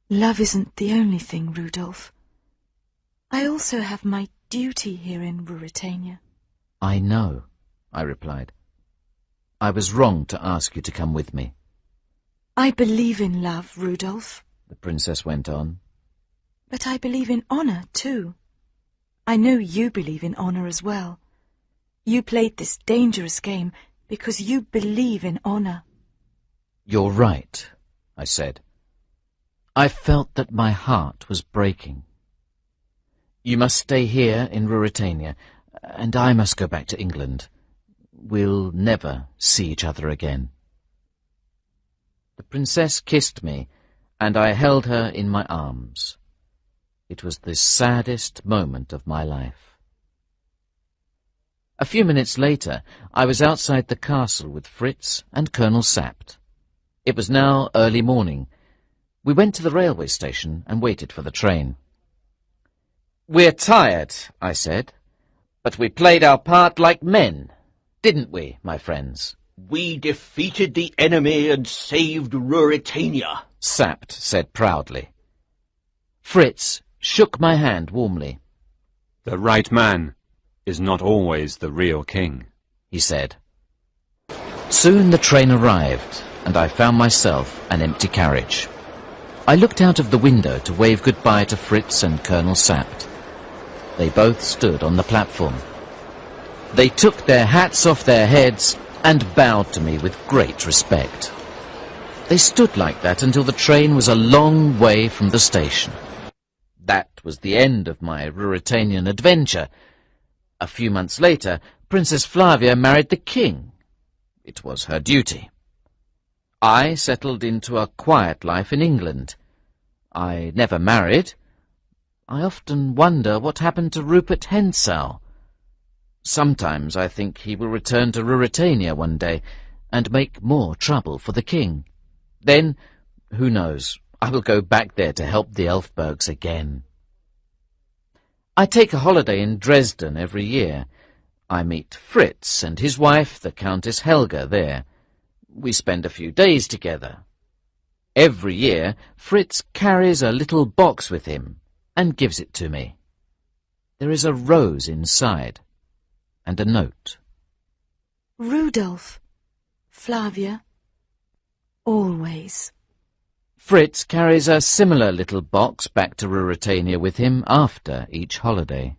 Love isn't the only thing, Rudolph. I also have my duty here in Ruritania. I know, I replied. I was wrong to ask you to come with me. I believe in love, Rudolph. The princess went on. But I believe in honour, too. I know you believe in honour as well. You played this dangerous game because you believe in honour. You're right, I said. I felt that my heart was breaking. You must stay here in Ruritania, and I must go back to England. We'll never see each other again. The princess kissed me, and I held her in my arms. It was the saddest moment of my life. A few minutes later, I was outside the castle with Fritz and Colonel Sapt. It was now early morning. We went to the railway station and waited for the train. We're tired, I said, but we played our part like men, didn't we, my friends? We defeated the enemy and saved Ruritania, Sapt said proudly. Fritz shook my hand warmly. The right man is not always the real king, he said. Soon the train arrived, and I found myself an empty carriage. I looked out of the window to wave goodbye to Fritz and Colonel Sapt. They both stood on the platform. They took their hats off their heads and bowed to me with great respect. They stood like that until the train was a long way from the station. That was the end of my Ruritanian adventure. A few months later, Princess Flavia married the king. It was her duty. I settled into a quiet life in England. I never married. I often wonder what happened to Rupert Hentzau. Sometimes I think he will return to Ruritania one day and make more trouble for the king. Then, who knows, I will go back there to help the Elfbergs again. I take a holiday in Dresden every year. I meet Fritz and his wife, the Countess Helga, there. We spend a few days together. Every year, Fritz carries a little box with him and gives it to me. There is a rose inside and a note. Rudolph, Flavia, always. Fritz carries a similar little box back to Ruritania with him after each holiday.